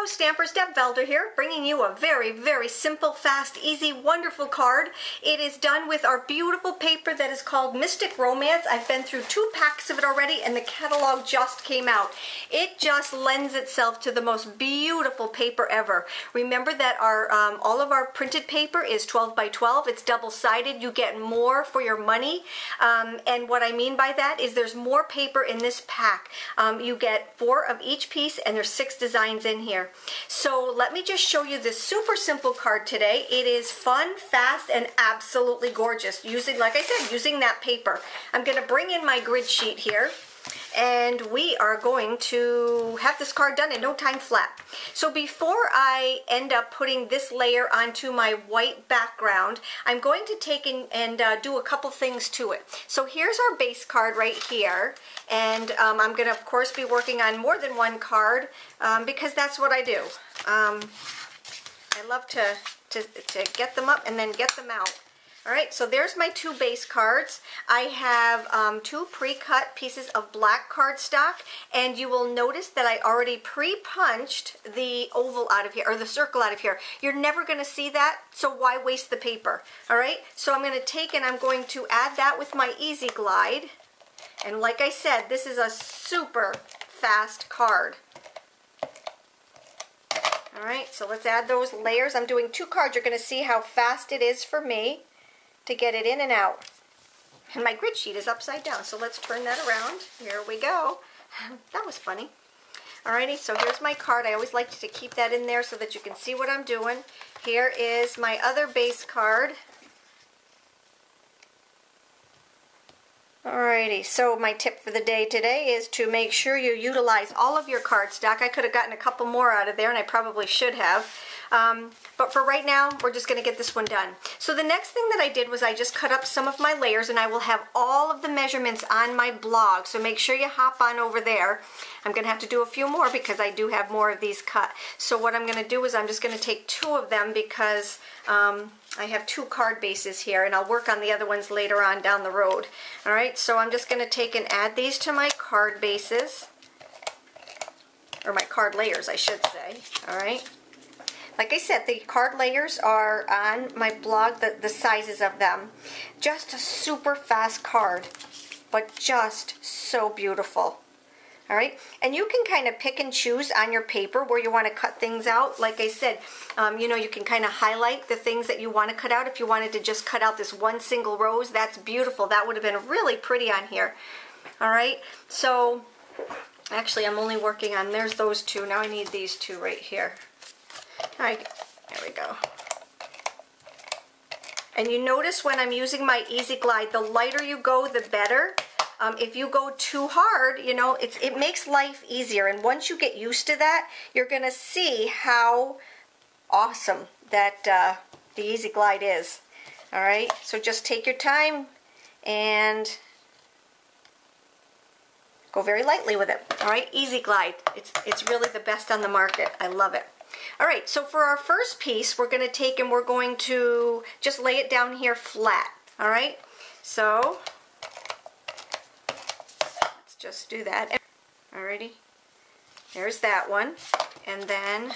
Hello Stampers, Deb Valder here, bringing you a very, very simple, fast, easy, wonderful card. It is done with our beautiful paper that is called Mystic Romance. I've been through 2 packs of it already and the catalog just came out. It just lends itself to the most beautiful paper ever. Remember that our all of our printed paper is 12 by 12. It's double-sided. You get more for your money. And what I mean by that is there's more paper in this pack. You get 4 of each piece and there's 6 designs in here. So let me just show you this super simple card today. It is fun, fast, and absolutely gorgeous. Using, like I said, using that paper. I'm going to bring in my grid sheet here. And we are going to have this card done in no time flat. So before I end up putting this layer onto my white background, I'm going to take and do a couple things to it. So here's our base card right here, and I'm going to of course be working on more than one card because that's what I do. I love to get them up and then get them out. Alright, so there's my 2 base cards. I have 2 pre-cut pieces of black cardstock, and you will notice that I already pre-punched the oval out of here, or the circle out of here. You're never going to see that, so why waste the paper? Alright, so I'm going to take and I'm going to add that with my Easy Glide. And like I said, this is a super fast card. Alright, so let's add those layers. I'm doing 2 cards. You're going to see how fast it is for me to get it in and out. And my grid sheet is upside down, so let's turn that around. Here we go. That was funny. Alrighty, so here's my card. I always like to keep that in there so that you can see what I'm doing. Here is my other base card. Alrighty, so my tip for the day today is to make sure you utilize all of your cardstock. I could have gotten a couple more out of there, and I probably should have. But for right now, we're just going to get this one done. So the next thing that I did was I just cut up some of my layers, and I will have all of the measurements on my blog, so make sure you hop on over there. I'm going to have to do a few more because I do have more of these cut. So what I'm going to do is I'm just going to take 2 of them because I have 2 card bases here, and I'll work on the other ones later on down the road. Alright, so I'm just going to take and add these to my card bases, or my card layers I should say. Alright. Like I said, the card layers are on my blog, the sizes of them. Just a super fast card, but just so beautiful. Alright, and you can kind of pick and choose on your paper where you want to cut things out. Like I said, you know, you can kind of highlight the things that you want to cut out. If you wanted to just cut out this one single rose, that's beautiful. That would have been really pretty on here. Alright, so actually I'm only working on, there's those 2. Now I need these 2 right here. Alright, there we go. And you notice when I'm using my Easy Glide, the lighter you go, the better. If you go too hard, you know, it makes life easier. And once you get used to that, you're going to see how awesome that the Easy Glide is. Alright, so just take your time and go very lightly with it. Alright, Easy Glide. It's really the best on the market. I love it. Alright, so for our first piece, we're going to take and we're going to just lay it down here flat. Alright, so let's just do that. Alrighty, there's that one. And then,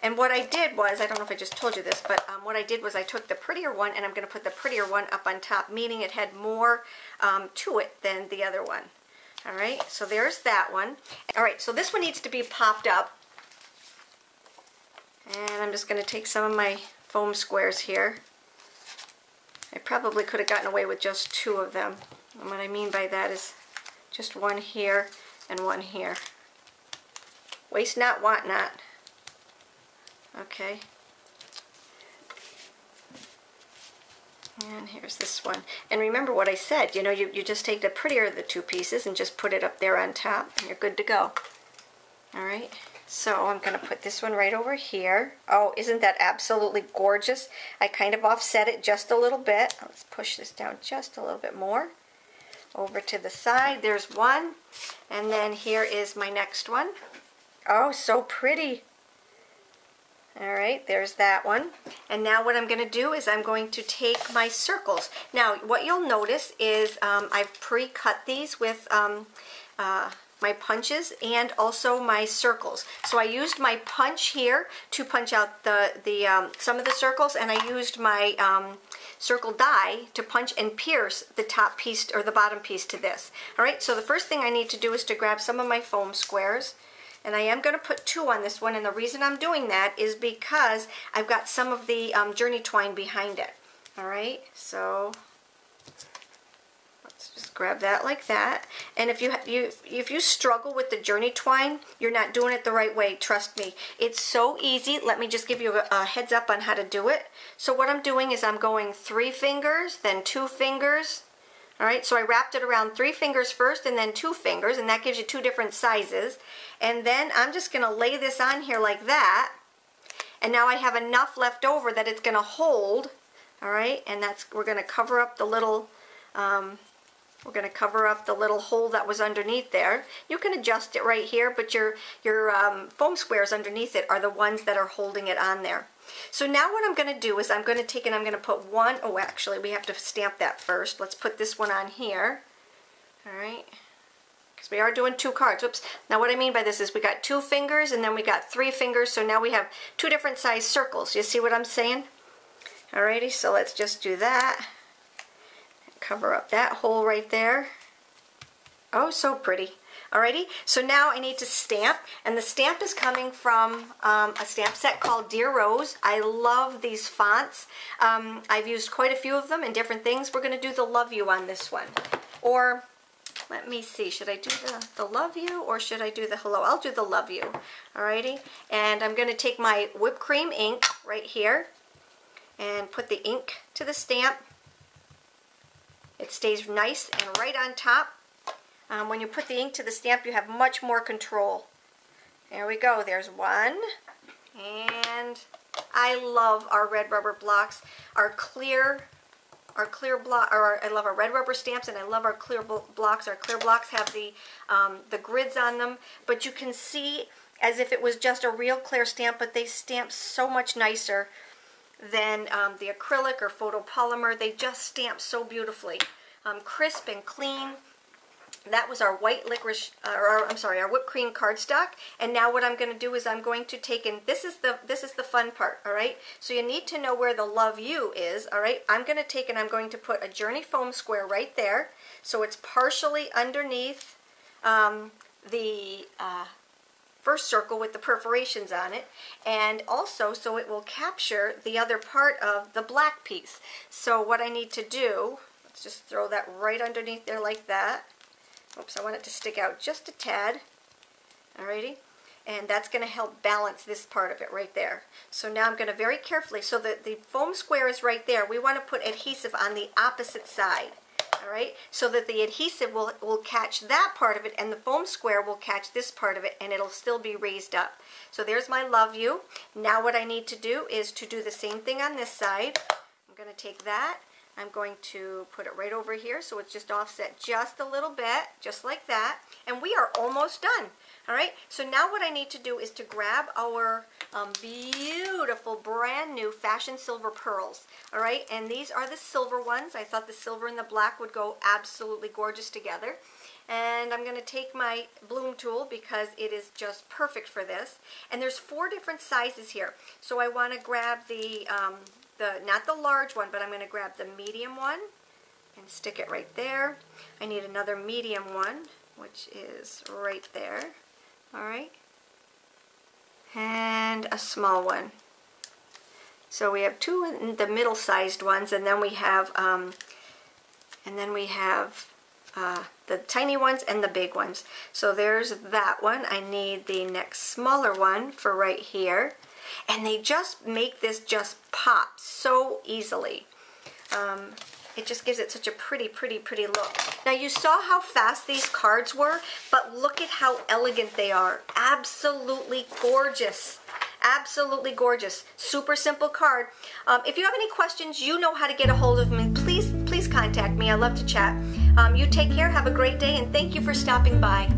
and what I did was, I don't know if I just told you this, but what I did was I took the prettier one and I'm going to put the prettier one up on top, meaning it had more to it than the other one. Alright, so there's that one. Alright, so this one needs to be popped up. And I'm just going to take some of my foam squares here. I probably could have gotten away with just 2 of them. And what I mean by that is just one here and one here. Waste not, want not. Okay. And here's this one. And remember what I said, you know, you just take the prettier of the 2 pieces and just put it up there on top and you're good to go. Alright. So I'm going to put this one right over here. Oh, isn't that absolutely gorgeous? I kind of offset it just a little bit. Let's push this down just a little bit more. Over to the side, there's one. And then here is my next one. Oh, so pretty. Alright, there's that one. And now what I'm going to do is I'm going to take my circles. Now, what you'll notice is I've pre-cut these with punches and also my circles. So I used my punch here to punch out some of the circles, and I used my circle die to punch and pierce the top piece or the bottom piece to this. All right, so the first thing I need to do is to grab some of my foam squares, and I am going to put 2 on this one, and the reason I'm doing that is because I've got some of the journey twine behind it. All right, so just grab that like that. And if you struggle with the journey twine, you're not doing it the right way, trust me. It's so easy. Let me just give you a heads up on how to do it. So what I'm doing is I'm going 3 fingers, then 2 fingers. All right, so I wrapped it around 3 fingers first and then 2 fingers, and that gives you 2 different sizes. And then I'm just going to lay this on here like that. And now I have enough left over that it's going to hold. All right, and we're going to cover up the little hole that was underneath there. You can adjust it right here, but your foam squares underneath it are the ones that are holding it on there. So now what I'm going to do is I'm going to take and I'm going to put one, oh actually we have to stamp that first. Let's put this one on here. All right, because we are doing 2 cards. Whoops. Now what I mean by this is we got 2 fingers and then we got 3 fingers, so now we have 2 different size circles. You see what I'm saying? Alrighty, so let's just do that. Cover up that hole right there. Oh, so pretty. Alrighty, so now I need to stamp, and the stamp is coming from a stamp set called Dear Rose. I love these fonts. I've used quite a few of them in different things. We're going to do the Love You on this one. Or, let me see, should I do the Love You or should I do the Hello? I'll do the Love You. Alrighty, and I'm going to take my whipped cream ink right here and put the ink to the stamp. It stays nice and right on top. When you put the ink to the stamp, you have much more control. There we go. There's one. And I love our red rubber blocks. I love our red rubber stamps, and I love our clear blocks. Our clear blocks have the grids on them, but you can see as if it was just a real clear stamp, but they stamp so much nicer than the acrylic or photopolymer. They just stamp so beautifully. Crisp and clean. That was our white licorice, our whipped cream cardstock. And now what I'm going to do is I'm going to take in, this is the fun part, all right? So you need to know where the Love You is, all right? I'm going to take and I'm going to put a journey foam square right there. So it's partially underneath the first circle with the perforations on it, and also so it will capture the other part of the black piece. So what I need to do, let's just throw that right underneath there like that. Oops, I want it to stick out just a tad. Alrighty, and that's going to help balance this part of it right there. So now I'm going to very carefully, so that the foam square is right there, we want to put adhesive on the opposite side. Alright, so that the adhesive will catch that part of it, and the foam square will catch this part of it, and it'll still be raised up. So there's my Love You. Now what I need to do is to do the same thing on this side. I'm going to take that, I'm going to put it right over here so it's just offset just a little bit, just like that, and we are almost done. Alright, so now what I need to do is to grab our beautiful brand new fashion silver pearls. Alright, and these are the silver ones. I thought the silver and the black would go absolutely gorgeous together. And I'm going to take my bloom tool because it is just perfect for this. And there's 4 different sizes here. So I want to grab not the large one, but I'm going to grab the medium one and stick it right there. I need another medium one, which is right there. Alright, and a small one. So we have 2 in the middle-sized ones, and then we have the tiny ones and the big ones. So there's that one. I need the next smaller one for right here, and they just make this just pop so easily. It just gives it such a pretty, pretty, pretty look. Now you saw how fast these cards were, but look at how elegant they are. Absolutely gorgeous. Absolutely gorgeous. Super simple card. If you have any questions, you know how to get a hold of me. Please contact me. I love to chat. You take care. Have a great day, and thank you for stopping by.